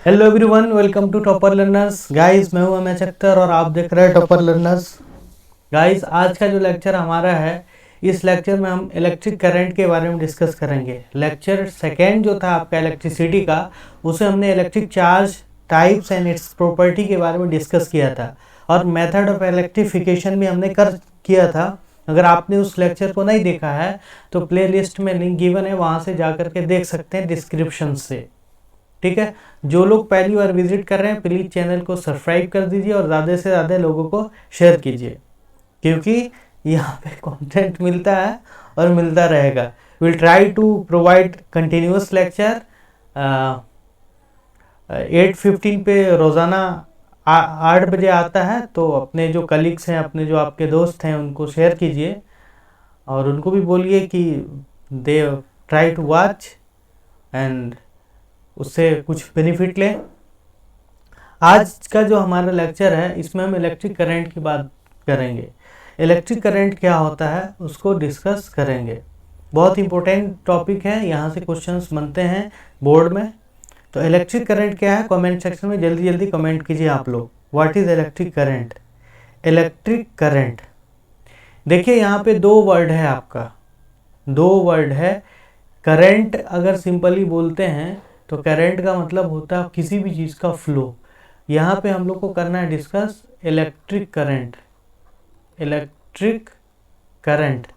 Hello everyone, welcome to topper learners. Guys, मैं हूं अमेश अख्तर और आप देख रहे हैं टॉपर लर्नर्स। गाइस, आज का जो लेक्चर हमारा है, इस लेक्चर में हम इलेक्ट्रिक करंट के बारे में डिस्कस करेंगे। लेक्चर सेकेंड जो था आपका इलेक्ट्रिसिटी का, उसे हमने electric charge types and it's property के बारे में डिस्कस किया था और मेथड ऑफ इलेक्ट्रिफिकेशन भी हमने किया था। अगर आपने उस लेक्चर को नहीं देखा है तो प्ले लिस्ट में लिंक गिवन है, वहाँ से जा करके देख सकते हैं डिस्क्रिप्शन से। ठीक है, जो लोग पहली बार विजिट कर रहे हैं प्लीज चैनल को सब्सक्राइब कर दीजिए और ज़्यादा से ज़्यादा लोगों को शेयर कीजिए, क्योंकि यहाँ पे कंटेंट मिलता है और मिलता रहेगा। Will try to provide continuous lecture 8:15 पे रोज़ाना 8 बजे आता है। तो अपने जो कलीग्स हैं, अपने जो आपके दोस्त हैं, उनको शेयर कीजिए और उनको भी बोलिए कि they try to watch and उससे कुछ बेनिफिट लें। आज का जो हमारा लेक्चर है, इसमें हम इलेक्ट्रिक करंट की बात करेंगे। इलेक्ट्रिक करंट क्या होता है उसको डिस्कस करेंगे। बहुत इंपॉर्टेंट टॉपिक है, यहाँ से क्वेश्चंस बनते हैं बोर्ड में। तो इलेक्ट्रिक करंट क्या है, कमेंट सेक्शन में जल्दी जल्दी कमेंट कीजिए आप लोग। What is electric current? Electric current, देखिए यहाँ पे दो वर्ड है, आपका दो वर्ड है। करंट अगर सिंपली बोलते हैं तो करंट का मतलब होता है किसी भी चीज़ का फ्लो। यहाँ पे हम लोग को करना है discuss electric current. Electric current,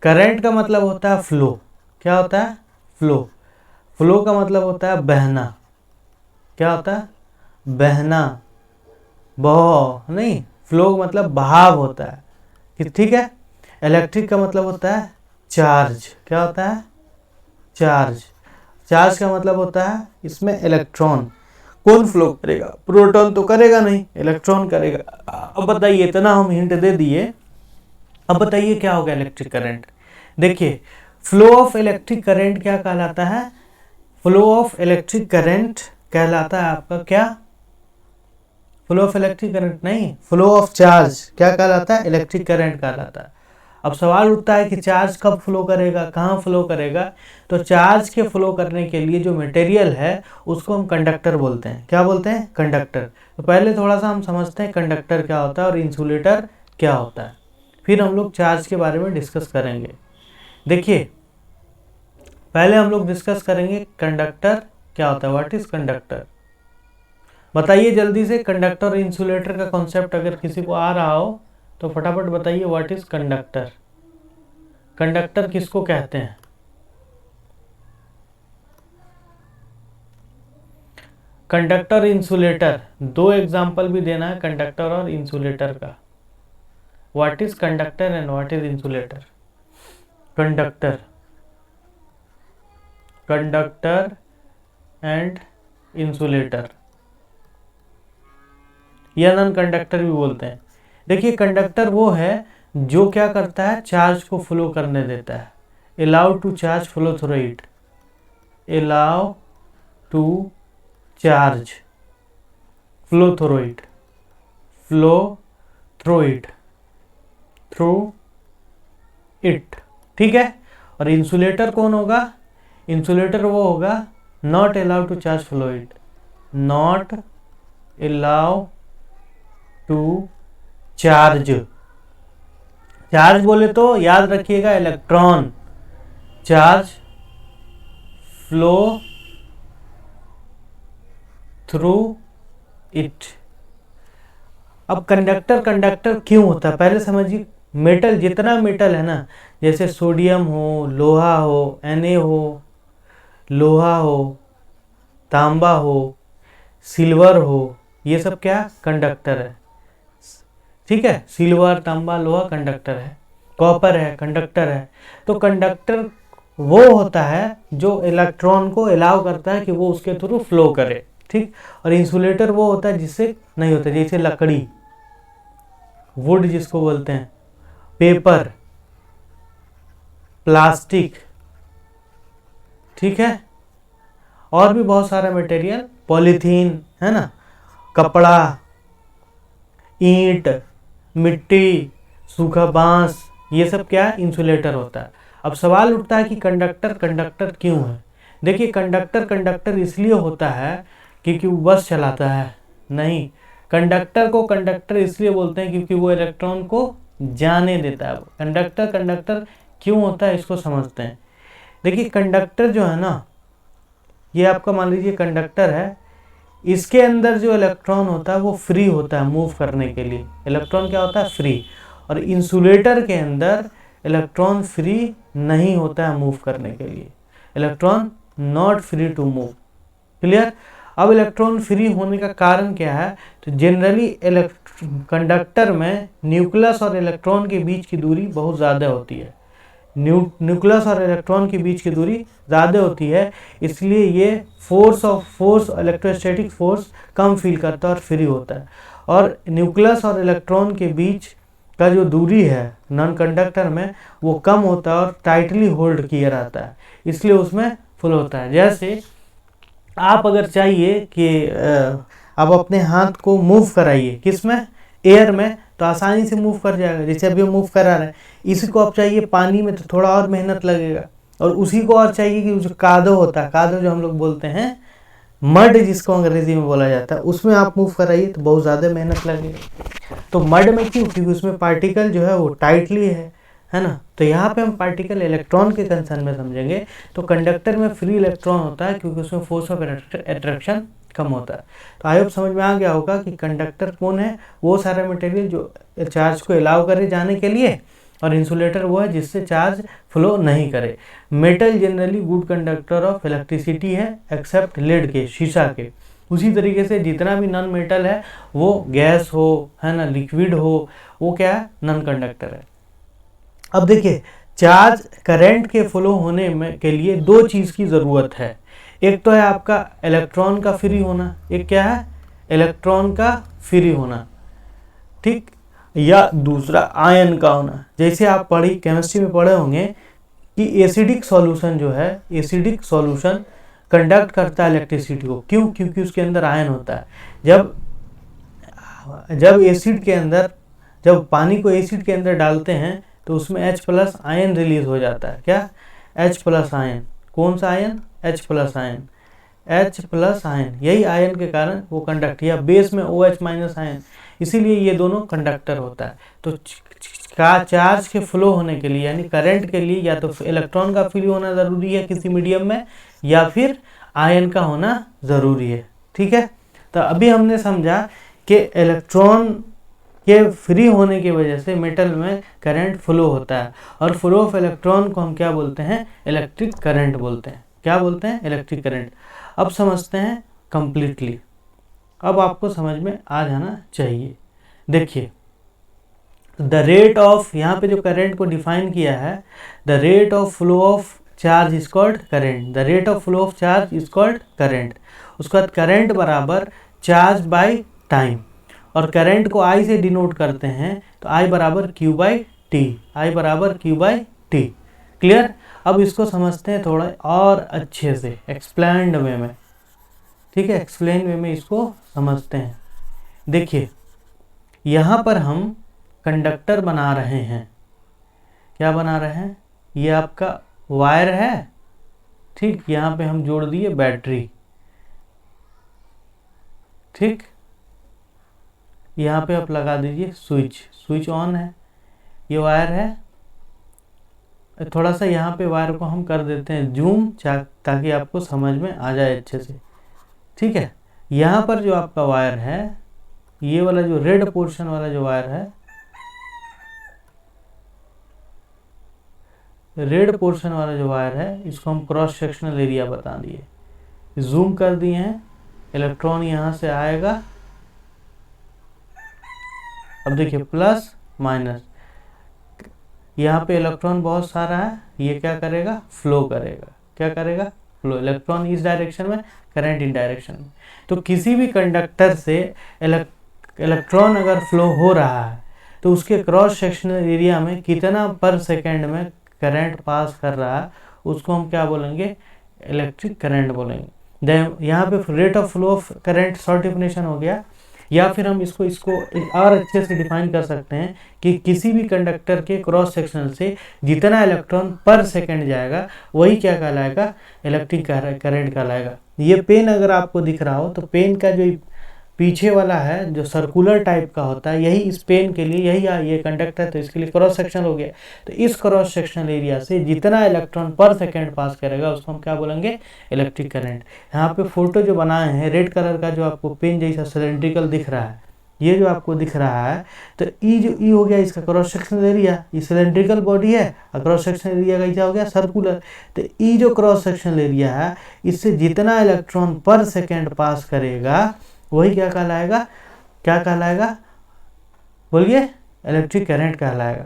current का मतलब होता है फ्लो। क्या होता है? फ्लो। फ्लो का मतलब होता है बहना। क्या होता है? बहना, बह नहीं, फ्लो मतलब बहाव होता है। ठीक है। इलेक्ट्रिक का मतलब होता है चार्ज। क्या होता है? चार्ज। चार्ज का मतलब होता है इसमें इलेक्ट्रॉन। कौन फ्लो करेगा? प्रोटॉन तो करेगा नहीं, इलेक्ट्रॉन करेगा। अब बताइए, इतना हम हिंट दे दिए, अब बताइए क्या होगा इलेक्ट्रिक करंट। देखिए, फ्लो ऑफ इलेक्ट्रिक करंट क्या कहलाता है? फ्लो ऑफ इलेक्ट्रिक करंट कहलाता है आपका क्या? फ्लो ऑफ इलेक्ट्रिक करंट नहीं, फ्लो ऑफ चार्ज क्या कहलाता है? इलेक्ट्रिक करंट कहलाता है। अब सवाल उठता है कि चार्ज कब फ्लो करेगा, कहाँ फ्लो करेगा? तो चार्ज के फ्लो करने के लिए जो मटेरियल है उसको हम कंडक्टर बोलते हैं। क्या बोलते हैं? कंडक्टर। तो पहले थोड़ा सा हम समझते हैं कंडक्टर क्या होता है और इंसुलेटर क्या होता है, फिर हम लोग चार्ज के बारे में डिस्कस करेंगे। देखिए, पहले हम लोग डिस्कस करेंगे कंडक्टर क्या होता है। What is conductor? बताइए जल्दी से, कंडक्टर और इंसुलेटर का कॉन्सेप्ट अगर किसी को आ रहा हो तो फटाफट बताइए। What is conductor? कंडक्टर किसको कहते हैं? कंडक्टर, इंसुलेटर, दो एग्जाम्पल भी देना है कंडक्टर और इंसुलेटर का। What is conductor and what is insulator? Conductor, conductor and insulator, या नॉन कंडक्टर भी बोलते हैं। देखिए, कंडक्टर वो है जो क्या करता है, चार्ज को फ्लो करने देता है। Allow to charge flow through it. Allow to charge flow through it. Flow through it, through it. ठीक है। और इंसुलेटर कौन होगा? इंसुलेटर वो होगा not allow to charge flow it. Not allow to charge. Charge बोले तो याद रखिएगा electron. Charge flow through it. अब कंडक्टर, कंडक्टर क्यों होता है पहले समझिए। मेटल, जितना मेटल है ना, जैसे सोडियम हो, लोहा हो, Na हो, लोहा हो, तांबा हो, सिल्वर हो, ये सब क्या कंडक्टर है। ठीक है, सिल्वर, तांबा, लोहा कंडक्टर है। कॉपर है, कंडक्टर है। तो कंडक्टर वो होता है जो इलेक्ट्रॉन को अलाउ करता है कि वो उसके थ्रू फ्लो करे। ठीक। और इंसुलेटर वो होता है जिससे नहीं होता, जैसे लकड़ी, वुड जिसको बोलते हैं, पेपर, प्लास्टिक। ठीक है। और भी बहुत सारा मटेरियल, पॉलीथीन है ना, कपड़ा, ईंट, मिट्टी, सूखा बांस, ये सब क्या इंसुलेटर होता है। अब सवाल उठता है कि कंडक्टर, कंडक्टर क्यों है? देखिए कंडक्टर कंडक्टर इसलिए होता है क्योंकि वो बस चलाता है, नहीं, कंडक्टर को कंडक्टर इसलिए बोलते हैं क्योंकि वो इलेक्ट्रॉन को जाने देता है। कंडक्टर कंडक्टर क्यों होता है इसको समझते हैं। देखिए कंडक्टर जो है ना, ये आपका मान लीजिए कंडक्टर है, इसके अंदर जो इलेक्ट्रॉन होता है वो फ्री होता है मूव करने के लिए। इलेक्ट्रॉन क्या होता है? फ्री। और इंसुलेटर के अंदर इलेक्ट्रॉन फ्री नहीं होता है मूव करने के लिए। Electron not free to move. Clear? अब इलेक्ट्रॉन फ्री होने का कारण क्या है? तो जनरली कंडक्टर में न्यूक्लियस और इलेक्ट्रॉन के बीच की दूरी बहुत ज़्यादा होती है। न्यूक्लियस और इलेक्ट्रॉन के बीच की दूरी ज़्यादा होती है, इसलिए ये फोर्स इलेक्ट्रोस्टैटिक फोर्स कम फील करता है और फ्री होता है। और न्यूक्लियस और इलेक्ट्रॉन के बीच का जो दूरी है नॉन कंडक्टर में वो कम होता है और टाइटली होल्ड किया रहता है, इसलिए उसमें फ्लो होता है। जैसे आप अगर चाहिए कि आप अपने हाथ को मूव कराइए, किसमें? एयर में, तो आसानी से मूव कर जाएगा, जैसे अभी मूव करा रहे हैं। इसी को आप चाहिए पानी में तो थोड़ा और मेहनत लगेगा। और उसी को और चाहिए कि जो कादो होता है, कादो जो हम लोग बोलते हैं मड, जिसको अंग्रेजी में बोला जाता है, उसमें आप मूव कराइए तो बहुत ज़्यादा मेहनत लगेगा। तो मड में क्यों? क्योंकि उसमें पार्टिकल जो है वो टाइटली है ना। तो यहाँ पे हम पार्टिकल इलेक्ट्रॉन के कंसर्न में समझेंगे। तो कंडक्टर में फ्री इलेक्ट्रॉन होता है क्योंकि उसमें फोर्स ऑफ अट्रैक्शन कम होता है। तो आई होप समझ में आ गया होगा कि कंडक्टर कौन है? वो सारा मटेरियल जो चार्ज को अलाउ करे जाने के लिए, और इंसुलेटर वो है जिससे चार्ज फ्लो नहीं करे। Metal generally good conductor of electricity है एक्सेप्ट लेड के, शीशा के। उसी तरीके से जितना भी नॉन मेटल है वो गैस हो, है ना, लिक्विड हो, वो क्या है? नॉन कंडक्टर है। अब देखिए चार्ज करंट के फ्लो होने में के लिए दो चीज़ की ज़रूरत है। एक तो है आपका इलेक्ट्रॉन का फ्री होना, एक क्या है? इलेक्ट्रॉन का फ्री होना, ठीक, या दूसरा आयन का होना। जैसे आप केमिस्ट्री में पढ़े होंगे कि एसिडिक सॉल्यूशन जो है, एसिडिक सॉल्यूशन कंडक्ट करता है इलेक्ट्रिसिटी को। क्यों? क्योंकि उसके अंदर आयन होता है। जब एसिड के अंदर, जब पानी को एसिड के अंदर डालते हैं तो उसमें H+ आयन रिलीज हो जाता है। क्या? H+ ion. कौन सा ion? H+ ion. H+ ion, यही आयन के कारण वो कंडक्ट, या बेस में OH- आयन, इसीलिए ये दोनों कंडक्टर होता है। तो चार्ज के फ्लो होने के लिए यानी करंट के लिए या तो इलेक्ट्रॉन का फ्री होना ज़रूरी है किसी मीडियम में, या फिर आयन का होना ज़रूरी है। ठीक है, तो अभी हमने समझा कि इलेक्ट्रॉन के फ्री होने की वजह से मेटल में करंट फ्लो होता है, और फ्लो ऑफ इलेक्ट्रॉन को हम क्या बोलते हैं? इलेक्ट्रिक करंट बोलते हैं। क्या बोलते हैं? Electric current. अब समझते हैं कंप्लीटली। अब आपको समझ में आ जाना चाहिए। देखिए द रेट ऑफ, यहाँ पे जो करंट को डिफाइन किया है, the rate of flow of charge is called current. The rate of flow of charge is called current. उसके बाद करंट बराबर चार्ज बाय टाइम, और करंट को I से डिनोट करते हैं, तो I बराबर Q/T। I बराबर Q/T। क्लियर? अब इसको समझते हैं थोड़ा और अच्छे से एक्सप्लेन्ड वे में। ठीक है, एक्सप्लेन वे में इसको समझते हैं। देखिए यहाँ पर हम कंडक्टर बना रहे हैं। क्या बना रहे हैं? ये आपका वायर है, ठीक, यहाँ पे हम जोड़ दिए बैटरी, ठीक, यहाँ पे आप लगा दीजिए स्विच, स्विच ऑन है, ये वायर है। थोड़ा सा यहाँ पे वायर को हम कर देते हैं जूम, ताकि आपको समझ में आ जाए अच्छे से। ठीक है, यहाँ पर जो आपका वायर है, ये वाला जो रेड पोर्शन वाला जो वायर है, रेड पोर्शन वाला जो वायर है, इसको हम क्रॉस सेक्शनल एरिया बता दिए, जूम कर दिए हैं। इलेक्ट्रॉन यहाँ से आएगा। अब देखिए प्लस माइनस, यहाँ पे इलेक्ट्रॉन बहुत सारा है, ये क्या करेगा? फ्लो करेगा। क्या करेगा? फ्लो। इलेक्ट्रॉन इस डायरेक्शन में, करंट इन डायरेक्शन में। तो किसी भी कंडक्टर से इलेक्ट्रॉन अगर फ्लो हो रहा है तो उसके क्रॉस सेक्शनल एरिया में कितना पर सेकेंड में करंट पास कर रहा है, उसको हम क्या बोलेंगे? इलेक्ट्रिक करंट बोलेंगे। यहाँ पे rate of flow of current short definition हो गया। या फिर हम इसको और अच्छे से डिफाइन कर सकते हैं कि किसी भी कंडक्टर के क्रॉस सेक्शन से जितना इलेक्ट्रॉन पर सेकंड जाएगा वही क्या कहलाएगा, इलेक्ट्रिक करंट कहलाएगा। ये पेन अगर आपको दिख रहा हो तो पेन का जो पीछे वाला है जो सर्कुलर टाइप का होता है, यही इस पेन के लिए, यही ये कंडक्टर है तो इसके लिए क्रॉस सेक्शन हो गया। तो इस क्रॉस सेक्शनल एरिया से जितना इलेक्ट्रॉन पर सेकंड पास करेगा उसको हम क्या बोलेंगे, इलेक्ट्रिक करंट। यहाँ पे फोटो जो बनाए हैं रेड कलर का जो आपको पेन जैसा सिलेंड्रिकल दिख रहा है, ये जो आपको दिख रहा है, तो ई हो गया इसका क्रॉस सेक्शनल एरिया, ये सिलेंड्रिकल बॉडी है और क्रॉस सेक्शनल एरिया कैसा हो गया, सर्कुलर। तो ई जो क्रॉस सेक्शनल एरिया है इससे जितना इलेक्ट्रॉन पर सेकेंड पास करेगा वही क्या कहलाएगा, क्या कहलाएगा बोलिए, इलेक्ट्रिक करंट कहलाएगा।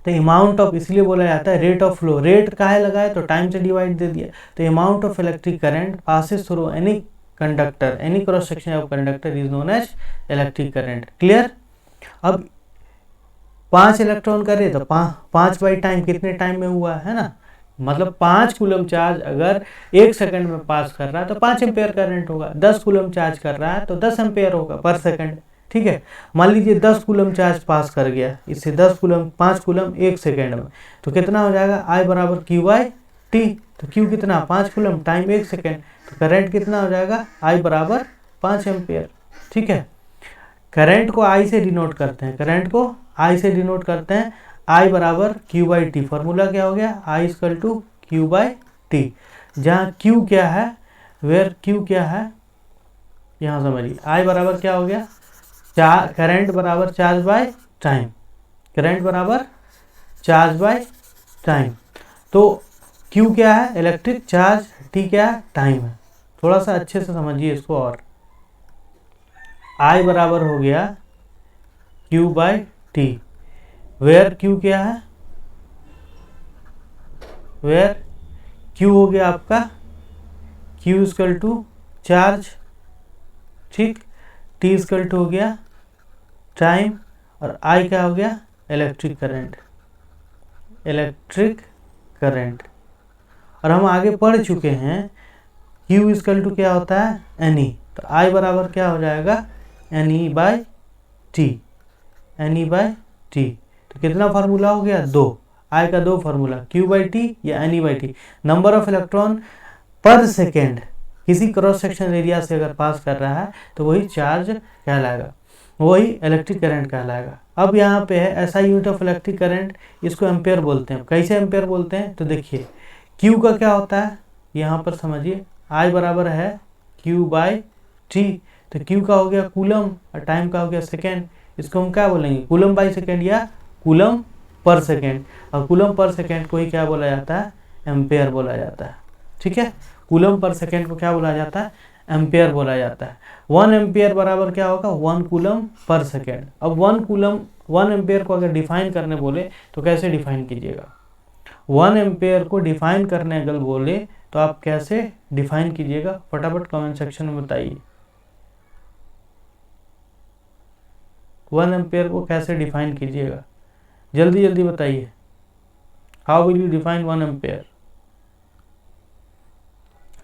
तो अमाउंट ऑफ, इसलिए बोला जाता है रेट ऑफ फ्लो, रेट काहे लगाए तो टाइम से डिवाइड दे दिया। तो amount of electric current passes through any conductor, any cross section of conductor is known as electric current. Clear. अब 5 इलेक्ट्रॉन करे तो 5 बाई टाइम कितने टाइम में हुआ है ना, मतलब 5 कूलम चार्ज अगर 1 सेकंड में पास कर रहा है तो 5 एम्पेयर करंट होगा। 10 कूलम चार्ज कर रहा है तो 10 एम्पेयर होगा पर सेकंड। ठीक है, मान लीजिए 10 कूलम चार्ज पास कर गया, इससे 10 कूलम 5 कूलम 1 सेकंड में, तो कितना हो जाएगा, I बराबर क्यू बाई टी। तो क्यू कितना, 5 कूलम टाइम 1 सेकंड, तो करंट कितना हो जाएगा, I बराबर 5 एम्पेयर। ठीक है, करंट को I से डिनोट करते हैं, करंट को I से डिनोट करते हैं, I बराबर क्यू बाई टी। फॉर्मूला क्या हो गया, I equal to Q by T, जहाँ Q क्या है, वेयर Q क्या है, यहाँ समझिए I बराबर क्या हो गया, करंट बराबर चार्ज बाय टाइम, करंट बराबर चार्ज बाय टाइम। तो Q क्या है, इलेक्ट्रिक चार्ज, T क्या है, टाइम है। थोड़ा सा अच्छे से समझिए इसको। और I बराबर हो गया Q by T, where Q क्या है, वेयर Q हो गया आपका Q इक्वल टू चार्ज, ठीक, T इक्वल टू हो गया टाइम, और I क्या हो गया, इलेक्ट्रिक करंट, इलेक्ट्रिक करंट। और हम आगे पढ़ चुके हैं Q इक्वल टू क्या होता है, NE, तो I बराबर क्या हो जाएगा, NE by T, NE by T. तो कितना फार्मूला हो गया, 2, I का 2 फार्मूला, Q बाई टी या NE by T. Number of electron पर सेकेंड किसी क्रॉस सेक्शन एरिया से अगर पास कर रहा है तो वही चार्ज कहलाएगा, वही इलेक्ट्रिक करंट कहलाएगा। अब यहाँ पे है ऐसा यूनिट ऑफ इलेक्ट्रिक करंट, इसको एम्पेयर बोलते हैं। कैसे एम्पेयर बोलते हैं, तो देखिए Q का क्या होता है, यहाँ पर समझिए, I बराबर है Q बाई टी, तो Q का हो गया कूलम और टाइम का हो गया सेकेंड। इसको हम क्या बोलेंगे, कूलम बाई सेकेंड या कूलम पर सेकेंड, और कूलम पर सेकेंड को ही क्या बोला जाता है, एम्पेयर बोला जाता है। ठीक है, कूलम पर सेकेंड को क्या बोला जाता है, एम्पेयर बोला जाता है। 1 एम्पेयर बराबर क्या होगा, 1 कूलम पर सेकेंड। अब 1 एम्पेयर को अगर डिफाइन करने बोले तो कैसे डिफाइन कीजिएगा, 1 एम्पेयर को डिफाइन करने अगर बोले तो आप कैसे डिफाइन कीजिएगा, फटाफट कमेंट सेक्शन में बताइए। 1 एम्पेयर को कैसे डिफाइन कीजिएगा, जल्दी जल्दी बताइए। How will you define 1 ampere.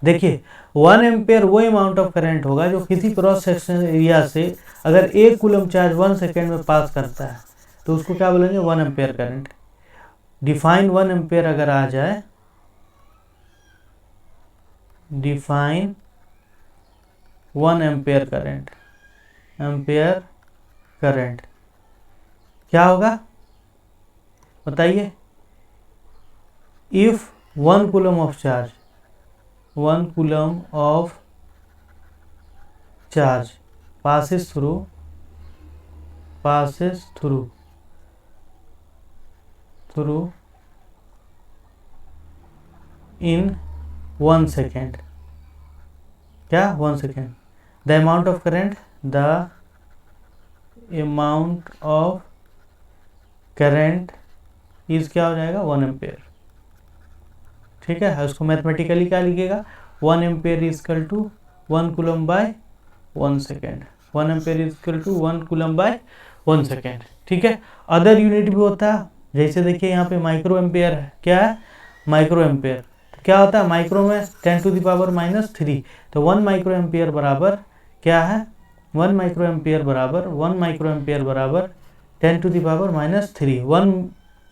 देखिए 1 एम्पेयर वो अमाउंट ऑफ करंट होगा जो किसी क्रॉस सेक्शन एरिया से अगर 1 कूलम चार्ज 1 सेकेंड में पास करता है तो उसको क्या बोलेंगे, 1 एम्पेयर करंट। डिफाइन 1 एम्पेयर अगर आ जाए, define 1 ampere current, ampere current क्या होगा बताइए। If 1 coulomb of charge, 1 coulomb of charge passes through in 1 second, क्या 1 second, the amount of current, the amount of current is क्या हो जाएगा, 1 एम्पेयर। ठीक है, उसको मैथमेटिकली क्या लिखिएगा, 1 ampere is equal to 1 coulomb by 1 second, 1 ampere is equal to 1 coulomb by 1 second. ठीक है, अदर यूनिट भी होता है, जैसे देखिए यहाँ पे माइक्रो एम्पेयर है, क्या है, माइक्रो एम्पेयर। क्या होता है, माइक्रो में 10⁻³ -3, तो 1 माइक्रो एम्पेयर बराबर क्या है, 1 माइक्रो एम्पियर बराबर 1 माइक्रो एम्पियर बराबर 10⁻³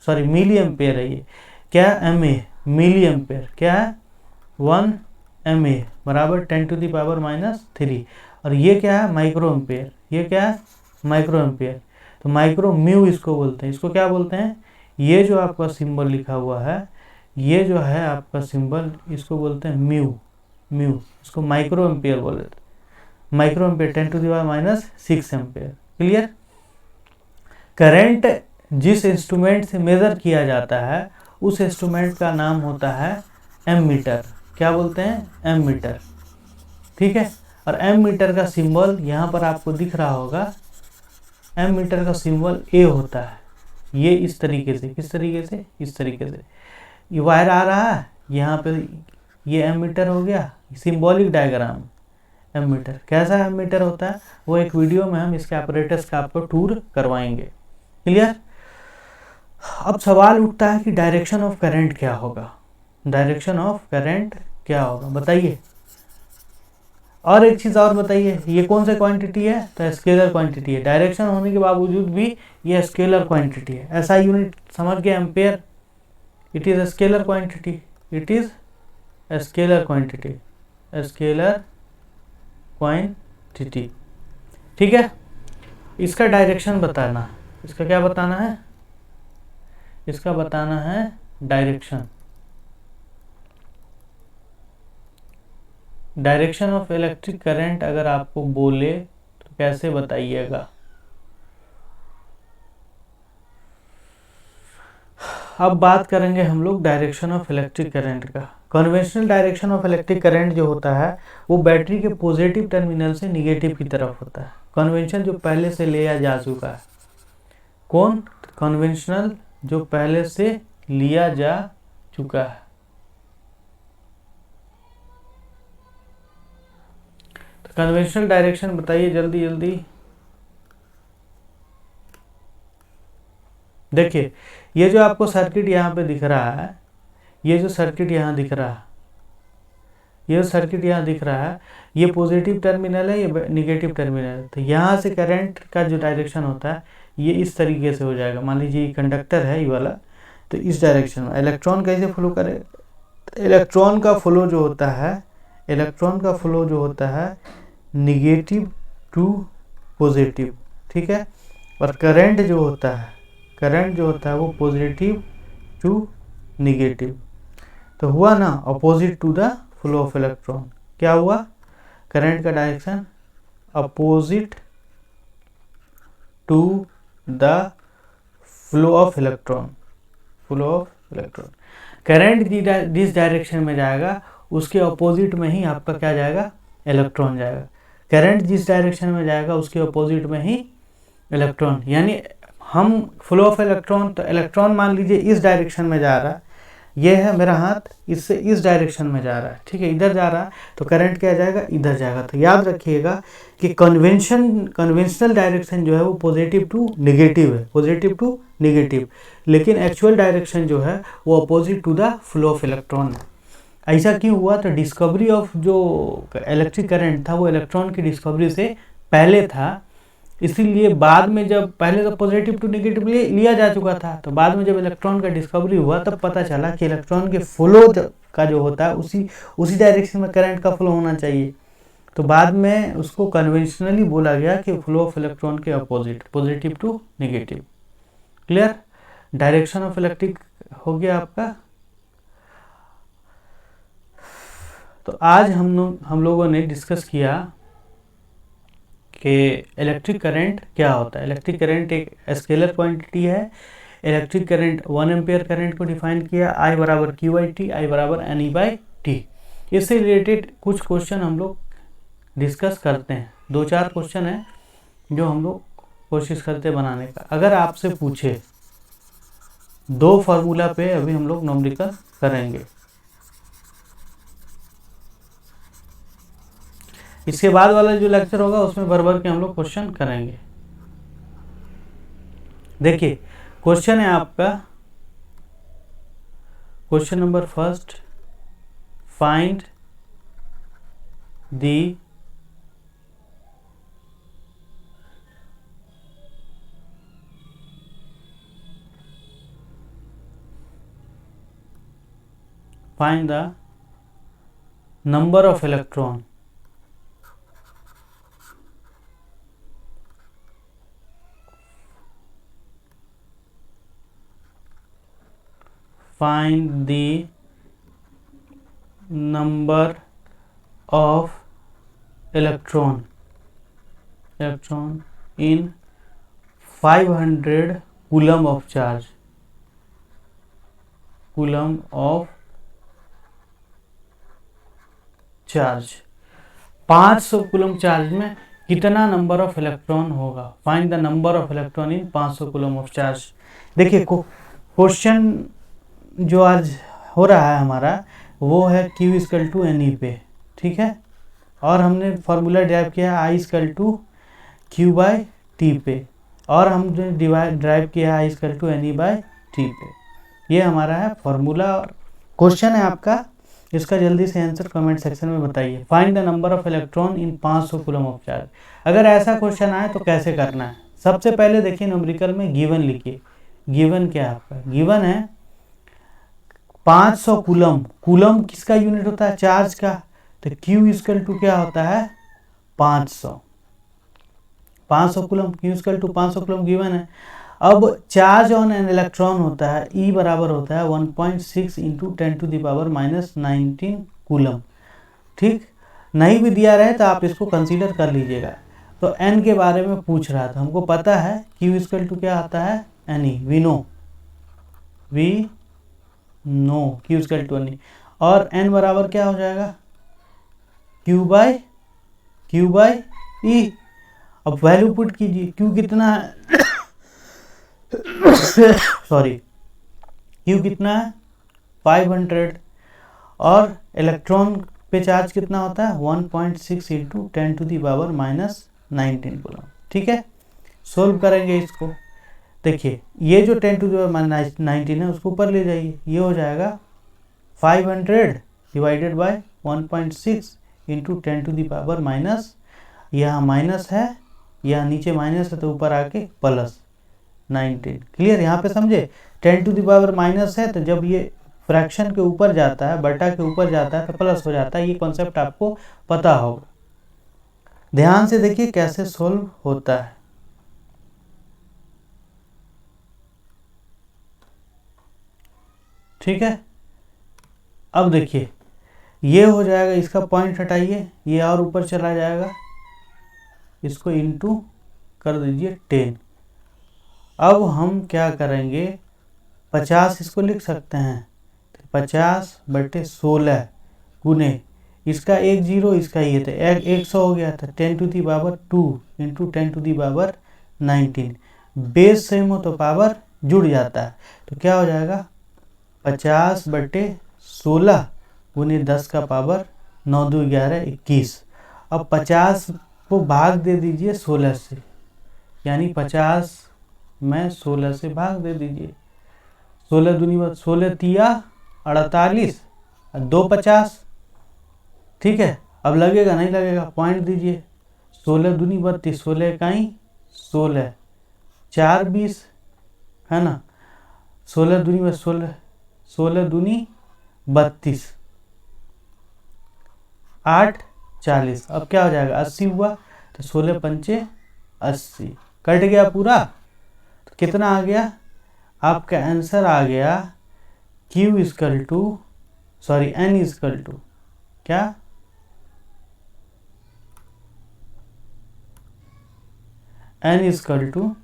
1 मिली एम्पियर है ये, क्या MA मिली एम्पियर, क्या है 1 MA बराबर 10⁻³ और ये क्या है माइक्रो एम्पियर, ये क्या है माइक्रो एम्पियर। तो माइक्रो म्यू इसको बोलते हैं, इसको क्या बोलते हैं, ये जो आपका सिंबल लिखा हुआ है, ये जो है आपका सिंबल, इसको बोलते हैं म्यू, इसको माइक्रो एम्पियर बोले, micro ampere 10⁻⁶ ampere. Clear. Current जिस इंस्ट्रूमेंट से मेजर किया जाता है उस इंस्ट्रूमेंट का नाम होता है एमीटर। क्या बोलते हैं, एमीटर। ठीक है। और एमीटर का सिंबल यहाँ पर आपको दिख रहा होगा, एमीटर का सिंबल ए होता है, ये इस तरीके से, किस तरीके से, इस तरीके से ये वायर आ रहा है यहाँ पे, ये एमीटर हो गया, सिंबॉलिक डायग्राम एमीटर। कैसा एमीटर होता है वो एक वीडियो में हम इसके ऑपरेटर्स का आपको टूर करवाएंगे। क्लियर। अब सवाल उठता है कि डायरेक्शन ऑफ करंट क्या होगा, डायरेक्शन ऑफ करंट क्या होगा बताइए। और एक चीज़ और बताइए, ये कौन सा क्वांटिटी है, तो स्केलर क्वांटिटी है। डायरेक्शन होने के बावजूद भी ये स्केलर क्वांटिटी है। ऐसा यूनिट समझ गए ampere, it is scalar quantity, it is scalar quantity, scalar quantity. ठीक है। इसका डायरेक्शन बताना, इसका क्या बताना है, इसका बताना है direction, direction of electric current अगर आपको बोले तो कैसे बताइएगा। अब बात करेंगे हम लोग डायरेक्शन ऑफ इलेक्ट्रिक करंट का। Conventional direction of electric current जो होता है वो बैटरी के पॉजिटिव टर्मिनल से निगेटिव की तरफ होता है। कन्वेंशन जो पहले से लिया जा चुका है, कौन, कन्वेंशनल जो पहले से लिया जा चुका है। तो कन्वेंशनल डायरेक्शन बताइए जल्दी जल्दी। देखिए ये जो आपको सर्किट यहाँ पे दिख रहा है, ये जो सर्किट यहाँ दिख रहा है, ये सर्किट यहाँ दिख रहा है, ये पॉजिटिव टर्मिनल है, ये निगेटिव टर्मिनल है। तो यहाँ से करंट का जो डायरेक्शन होता है ये इस तरीके से हो जाएगा। मान लीजिए ये कंडक्टर है ये वाला, तो इस डायरेक्शन में इलेक्ट्रॉन कैसे फ्लो करे, इलेक्ट्रॉन का फ्लो जो होता है, इलेक्ट्रॉन का फ्लो जो होता है निगेटिव टू पॉजिटिव। ठीक है। और करंट जो होता है, करंट जो होता है वो पॉजिटिव टू निगेटिव। तो हुआ ना opposite to the flow of electron. क्या हुआ, करंट का direction opposite to the flow of electron, flow of electron. Current जिस डायरेक्शन में जाएगा उसके अपोजिट में ही आपका क्या जाएगा, इलेक्ट्रॉन जाएगा। करंट जिस डायरेक्शन में जाएगा उसके अपोजिट में ही इलेक्ट्रॉन। यानी हम फ्लो ऑफ इलेक्ट्रॉन, तो इलेक्ट्रॉन मान लीजिए इस डायरेक्शन में जा रहा है, ये है मेरा हाथ, इससे इस डायरेक्शन में जा रहा है। ठीक है, इधर जा रहा है तो करंट क्या जाएगा, इधर जाएगा। तो याद रखिएगा कि कन्वेंशनल डायरेक्शन जो है वो पॉजिटिव टू नेगेटिव है, पॉजिटिव टू नेगेटिव, लेकिन एक्चुअल डायरेक्शन जो है वो opposite to the flow of electron है। ऐसा क्यों हुआ, तो डिस्कवरी ऑफ जो इलेक्ट्रिक करंट था वो इलेक्ट्रॉन की डिस्कवरी से पहले था, इसीलिए बाद में जब पहले तो पॉजिटिव टू नेगेटिव लिया जा चुका था, तो बाद में जब इलेक्ट्रॉन का डिस्कवरी हुआ तब पता चला कि इलेक्ट्रॉन के फ्लो का जो होता है उसी डायरेक्शन में करंट का फ्लो होना चाहिए। तो बाद में उसको कन्वेंशनली बोला गया कि फ्लो ऑफ इलेक्ट्रॉन के opposite, positive to negative. Clear. Direction of electric हो गया आपका। तो आज हम लोगों ने डिस्कस किया कि इलेक्ट्रिक करंट क्या होता है। इलेक्ट्रिक करंट एक स्केलर क्वांटिटी है। इलेक्ट्रिक करंट 1 एम्पियर करंट को डिफाइन किया, I बराबर Q/T, I बराबर NE/T। इससे रिलेटेड कुछ क्वेश्चन हम लोग डिस्कस करते हैं, 2-4 क्वेश्चन है जो हम लोग कोशिश करते बनाने का। अगर आपसे पूछे 2 फार्मूला पे अभी हम लोग न्यूमेरिकल करेंगे, इसके बाद वाला जो लेक्चर होगा उसमें भर के हम लोग क्वेश्चन करेंगे। देखिए क्वेश्चन है आपका, question number first, find the find the number of electron find the number of electron in 500 coulomb of charge, coulomb of charge 500 coulomb charge में कितना नंबर ऑफ इलेक्ट्रॉन होगा। Find the number of electron in 500 coulomb of charge. देखिए question जो आज हो रहा है हमारा वो है Q इक्वल टू एन पे, ठीक है, और हमने फार्मूला ड्राइव किया I equal to Q by T पे, और हमने ड्राइव किया I equal to N by T पे। ये हमारा है फार्मूला और क्वेश्चन है आपका, इसका जल्दी से आंसर कमेंट सेक्शन में बताइए। Find the number of electron in 500 coulomb of charge. अगर ऐसा क्वेश्चन आए तो कैसे करना है, सबसे पहले देखिए न्यूमेरिकल में गिवन लिखिए। गिवन क्या है आपका, गिवन है 500 कूलम। कूलम किसका यूनिट होता है, चार्ज का, तो Q इक्वल टू क्या होता है 500 coulomb, Q equal to 500 coulomb given है। अब चार्ज ऑन एन इलेक्ट्रॉन होता है E बराबर होता है 1.6 इंटू 10⁻⁻19 कूलम, ठीक। नहीं भी दिया रहे तो आप इसको कंसीडर कर लीजिएगा। तो N के बारे में पूछ रहा था, हमको पता है Q इक्वल टू क्या आता है NE, we know Q equal to NE, और N बराबर क्या हो जाएगा Q बाई E। अब वैल्यू पुट कीजिए, Q कितना है सॉरी Q कितना है 500, और इलेक्ट्रॉन पे चार्ज कितना होता है 1.6 इंटू 10⁻⁻19 कूलम, ठीक है। सोल्व करेंगे इसको, देखिए ये जो 10⁻⁻19 है उसको ऊपर ले जाइए, ये हो जाएगा 500 डिवाइडेड बाय 1.6 इंटू 10⁻⁻, यहाँ माइनस है, यहाँ नीचे माइनस है तो ऊपर आके प्लस 19। क्लियर, यहाँ पे समझे, 10⁻⁻ है तो जब ये फ्रैक्शन के ऊपर जाता है, बटा के ऊपर जाता है तो प्लस हो जाता है। ये कॉन्सेप्ट आपको पता होगा। ध्यान से देखिए कैसे सोल्व होता है। ठीक है, अब देखिए ये हो जाएगा, इसका पॉइंट हटाइए, ये और ऊपर चला जाएगा, इसको इंटू कर दीजिए 10। अब हम क्या करेंगे, 50 इसको लिख सकते हैं, 50/16 गुने इसका 1 0, इसका ये था 100 हो गया था 10⁻² इंटू 10⁻19। बेस सेम हो तो पावर जुड़ जाता है, तो क्या हो जाएगा 50/16 गुने 10 का पावर 9 2 11 21। अब 50 को भाग दे दीजिए 16 से, यानी 50 में 16 से भाग दे दीजिए, 16 दूनी 16 तिया 48 और 2 50, ठीक है। अब लगेगा नहीं लगेगा, पॉइंट दीजिए, 16 दूनी 32, 16 इकाई 16, 4 20 है ना, 16 दूनी में 16, 16 दूनी 32, 8 40। अब क्या हो जाएगा 80 हुआ, तो 16 पंचे 80, कट गया पूरा, तो कितना आ गया आपका आंसर आ गया Q equal to sorry N equal to क्या N equal to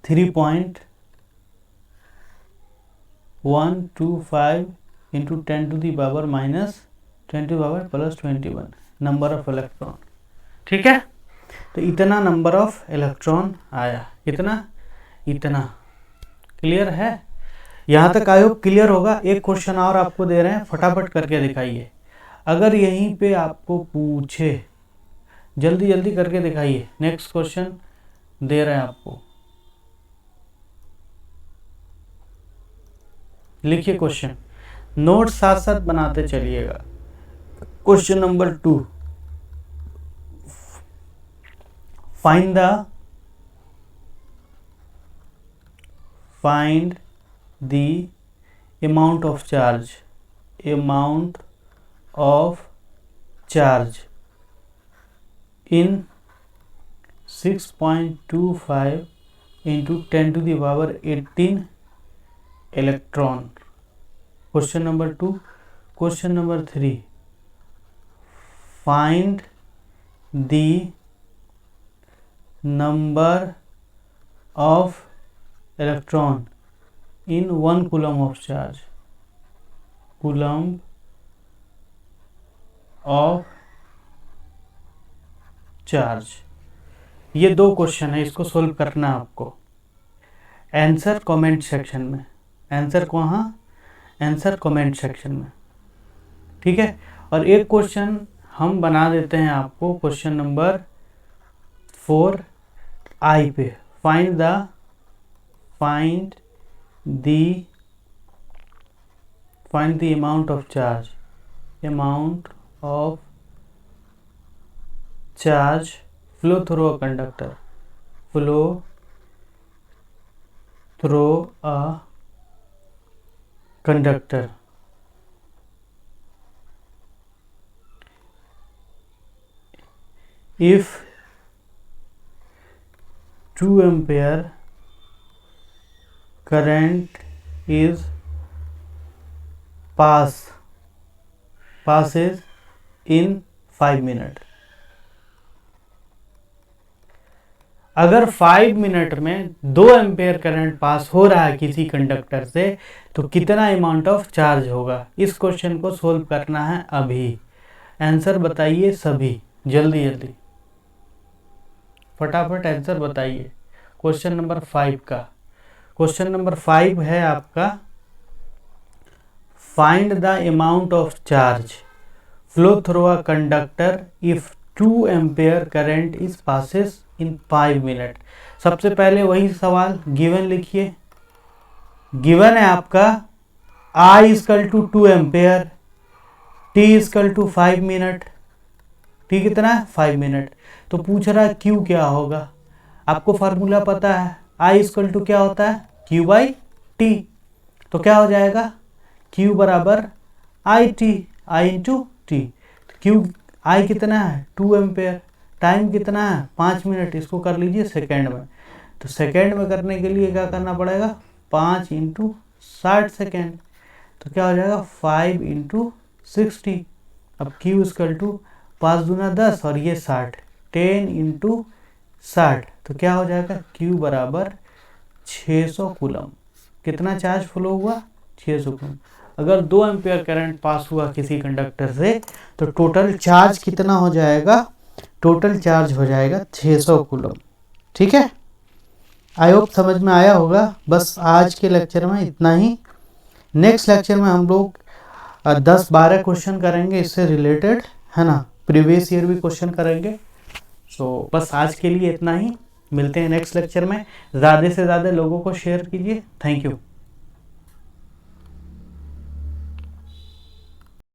3.125 into 10⁻⁻+21 number of electron, ठीक है। तो इतना नंबर ऑफ इलेक्ट्रॉन आया, इतना क्लियर है। यहाँ तक आई होप क्लियर होगा। एक क्वेश्चन और आपको दे रहे हैं, फटाफट करके दिखाइए। अगर यहीं पे आपको पूछे, जल्दी जल्दी करके दिखाइए। नेक्स्ट क्वेश्चन दे रहे हैं आपको, लिखिए क्वेश्चन, नोट साथ साथ बनाते चलिएगा। Question number 2, find the amount of charge in 6.25 into 10 to the power 18 electron. Question number 2. Question number 3, find the number of electron in 1 coulomb of charge. Coulomb of charge. ये 2 question है, इसको solve करना है आपको। Answer comment section में, answer कहाँ, answer comment section में, ठीक है। और एक क्वेश्चन हम बना देते हैं आपको, क्वेश्चन नंबर 4 आई पे, find the amount of charge, flow through a conductor, if 2 ampere current is passes in 5 minutes। अगर 5 मिनट में 2 एम्पेयर करंट पास हो रहा है किसी कंडक्टर से, तो कितना अमाउंट ऑफ चार्ज होगा। इस क्वेश्चन को सोल्व करना है अभी। आंसर बताइए सभी, जल्दी जल्दी फटाफट आंसर बताइए। क्वेश्चन नंबर 5 का, क्वेश्चन नंबर 5 है आपका, find the amount of charge flow through a conductor if 2 ampere current is passes in 5 minute. सबसे पहले वही सवाल, गिवन लिखिए। गिवन है आपका I equal to 2 ampere, T equal to 5 minute, T कितना है 5 मिनट। तो पूछ रहा है Q क्या होगा। आपको फार्मूला पता है, I इक्वल टू क्या होता है Q बाई T। तो क्या हो जाएगा Q बराबर IT, I into T। Q I कितना है 2 एम्पेयर, टाइम कितना है 5 मिनट, इसको कर लीजिए सेकेंड में। तो सेकेंड में करने के लिए क्या करना पड़ेगा, 5 इंटू 60 सेकेंड। तो क्या हो जाएगा 5 इंटू 60। अब Q इक्वल टू 5 दूना 10 और ये 60, 10 इंटू 60। तो क्या हो जाएगा Q बराबर 600 कूलम। कितना चार्ज फ्लो हुआ 600 कूलम। अगर 2 एम्पेयर करंट पास हुआ किसी कंडक्टर से, तो टोटल चार्ज कितना हो जाएगा, टोटल चार्ज हो जाएगा 600 कूलम। ठीक है, आई होप समझ में आया होगा। बस आज के लेक्चर में इतना ही। नेक्स्ट लेक्चर में हम लोग 10-12 क्वेश्चन करेंगे इससे रिलेटेड, है ना, प्रीवियस ईयर भी क्वेश्चन करेंगे। सो बस आज के लिए इतना ही, मिलते हैं नेक्स्ट लेक्चर में। ज़्यादा से ज़्यादा लोगों को शेयर कीजिए। Thank you.